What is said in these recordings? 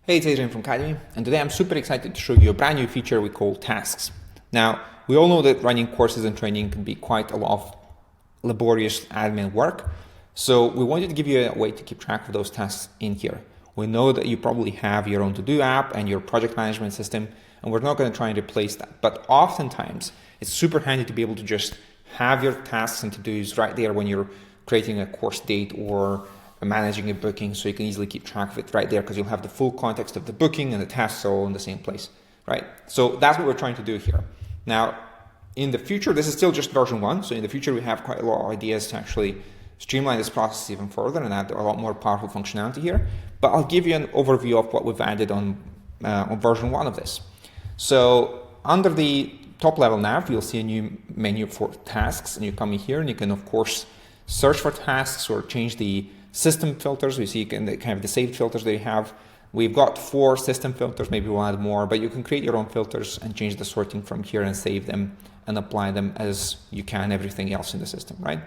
Hey, it's Adrian from Academy, and today I'm super excited to show you a brand new feature we call tasks. Now, we all know that running courses and training can be quite a lot of laborious admin work, so we wanted to give you a way to keep track of those tasks in here. We know that you probably have your own to-do app and your project management system, and we're not going to try and replace that, but oftentimes it's super handy to be able to just have your tasks and to-dos right there when you're creating a course date or managing a booking, so you can easily keep track of it right there because you'll have the full context of the booking and the tasks all in the same place, right? So that's what we're trying to do here. Now, in the future, this is still just version 1, so in the future we have quite a lot of ideas to actually streamline this process even further and add a lot more powerful functionality here, but I'll give you an overview of what we've added on version 1 of this. So under the top level nav, you'll see a new menu for tasks, and you come in here and you can of course search for tasks or change the system filters. We see kind of the saved filters they have. We've got 4 system filters, maybe we'll add more, but you can create your own filters and change the sorting from here and save them and apply them as you can everything else in the system, right?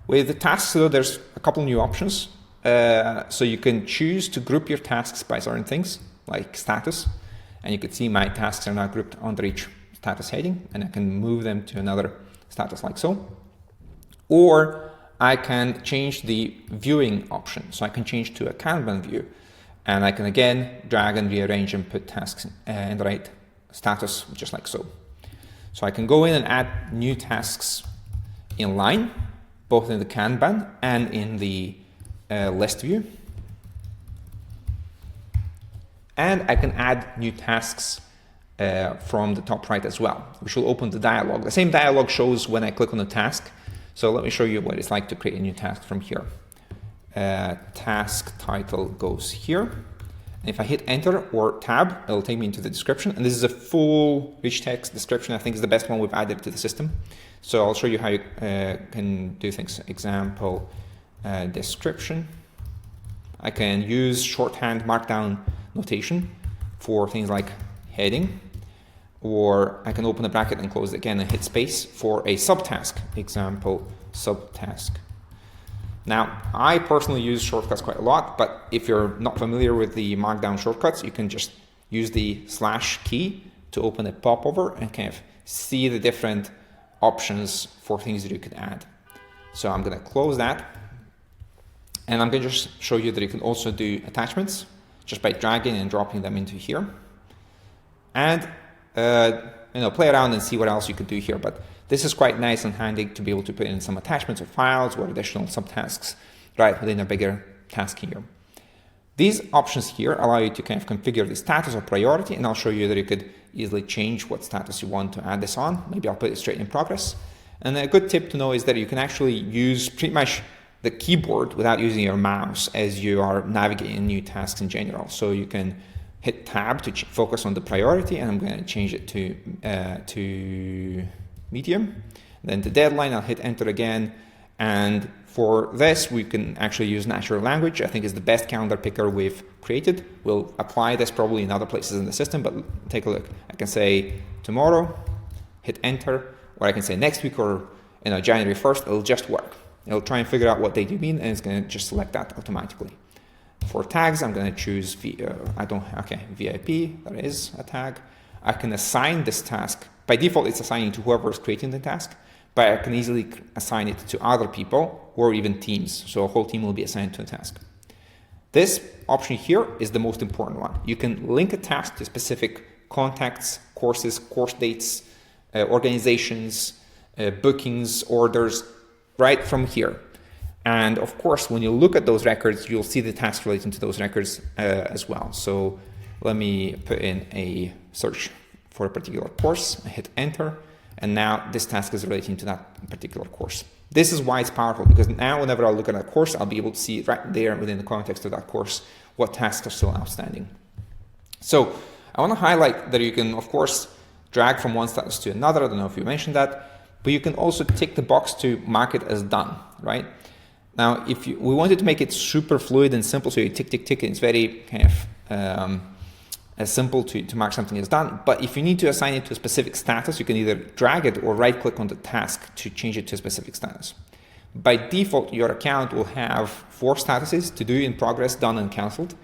With the tasks though, there's a couple new options. So you can choose to group your tasks by certain things like status, and you can see my tasks are now grouped under each status heading, and I can move them to another status like so. Or I can change the viewing option. So I can change to a Kanban view, and I can again drag and rearrange and put tasks in the right status, just like so. So I can go in and add new tasks in line, both in the Kanban and in the list view. And I can add new tasks from the top right as well, which will open the dialog. The same dialog shows when I click on the task. So let me show you what it's like to create a new task from here. Task title goes here. And if I hit enter or tab, it'll take me into the description. And this is a full rich text description. I think is the best one we've added to the system. So I'll show you how you can do things. Example, description. I can use shorthand markdown notation for things like heading. Or I can open a bracket and close it again and hit space for a subtask. Example, subtask. Now, I personally use shortcuts quite a lot, but if you're not familiar with the markdown shortcuts, you can just use the / key to open a popover and kind of see the different options for things that you could add. So I'm going to close that. And I'm going to just show you that you can also do attachments just by dragging and dropping them into here. And play around and see what else you could do here. But this is quite nice and handy to be able to put in some attachments or files or additional subtasks right within a bigger task here. These options here allow you to kind of configure the status or priority, and I'll show you that you could easily change what status you want to add this on. Maybe I'll put it straight in progress. And a good tip to know is that you can actually use pretty much the keyboard without using your mouse as you are navigating new tasks in general. So you can hit tab to focus on the priority, and I'm going to change it to medium. Then the deadline, I'll hit enter again. And for this, we can actually use natural language. I think is the best calendar picker we've created. We'll apply this probably in other places in the system, but take a look. I can say tomorrow, hit enter, or I can say next week or January 1st, it'll just work. It'll try and figure out what date you mean, and it's going to just select that automatically. For tags, I'm going to choose VIP, that is a tag. I can assign this task. By default, it's assigning to whoever is creating the task, but I can easily assign it to other people or even teams. So a whole team will be assigned to a task. This option here is the most important one. You can link a task to specific contacts, courses, course dates, organizations, bookings, orders, right from here. And of course, when you look at those records, you'll see the tasks relating to those records as well. So let me put in a search for a particular course, I hit enter, and now this task is relating to that particular course. This is why it's powerful, because now whenever I look at a course, I'll be able to see right there within the context of that course what tasks are still outstanding. So I want to highlight that you can, of course, drag from one status to another. I don't know if you mentioned that, but you can also tick the box to mark it as done, right? Now, we wanted to make it super fluid and simple, so you tick, tick, tick, and it's very kind of as simple to mark something as done. But if you need to assign it to a specific status, you can either drag it or right-click on the task to change it to a specific status. By default, your account will have 4 statuses: to do, in progress, done, and cancelled.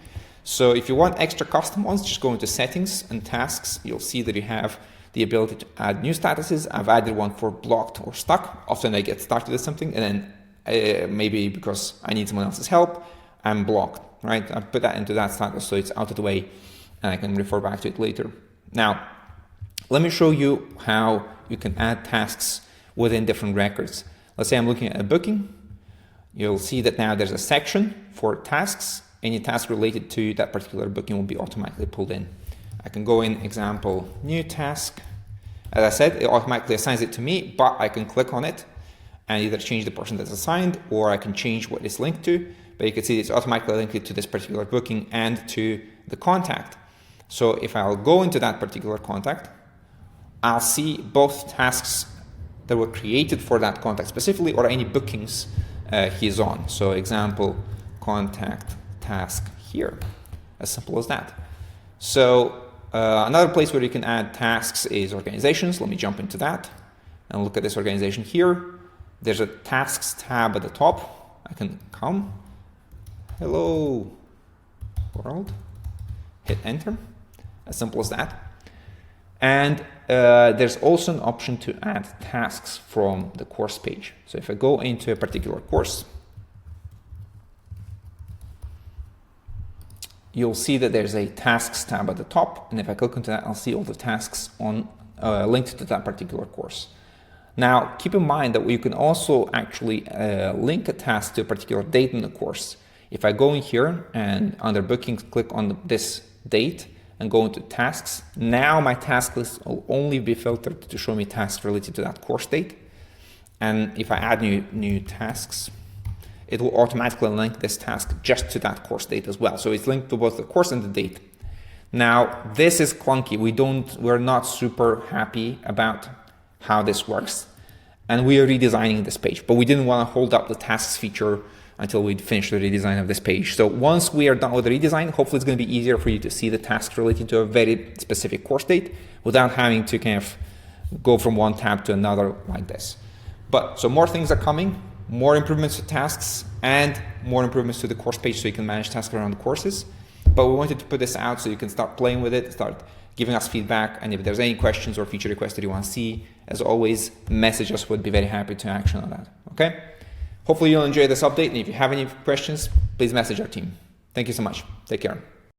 So if you want extra custom ones, just go into settings and tasks. You'll see that you have the ability to add new statuses. I've added one for blocked or stuck. Often I get started with something and then maybe because I need someone else's help, I'm blocked, right? I put that into that status so it's out of the way and I can refer back to it later. Now, let me show you how you can add tasks within different records. Let's say I'm looking at a booking. You'll see that now there's a section for tasks. Any task related to that particular booking will be automatically pulled in. I can go in example, new task. As I said, it automatically assigns it to me, but I can click on it and either change the person that's assigned or I can change what it's linked to. But you can see it's automatically linked to this particular booking and to the contact. So if I'll go into that particular contact, I'll see both tasks that were created for that contact specifically or any bookings he's on. So example, contact task here, as simple as that. So another place where you can add tasks is organizations. Let me jump into that and look at this organization here. There's a tasks tab at the top. I can come, hello world, hit enter, as simple as that. And there's also an option to add tasks from the course page. So if I go into a particular course, you'll see that there's a tasks tab at the top. And if I click into that, I'll see all the tasks on linked to that particular course. Now, keep in mind that you can also actually link a task to a particular date in the course. If I go in here and under bookings, click on this date, and go into tasks. Now my task list will only be filtered to show me tasks related to that course date. And if I add new tasks, it will automatically link this task just to that course date as well. So it's linked to both the course and the date. Now, this is clunky. We're not super happy about how this works. And we are redesigning this page, but we didn't want to hold up the tasks feature until we finish the redesign of this page. So once we are done with the redesign, hopefully it's going to be easier for you to see the tasks related to a very specific course date without having to kind of go from one tab to another like this. But so more things are coming, more improvements to tasks and more improvements to the course page so you can manage tasks around the courses. But we wanted to put this out so you can start playing with it, start giving us feedback. And if there's any questions or feature requests that you want to see, as always, message us. We'd be very happy to action on that. Okay? Hopefully you'll enjoy this update, and if you have any questions, please message our team. Thank you so much. Take care.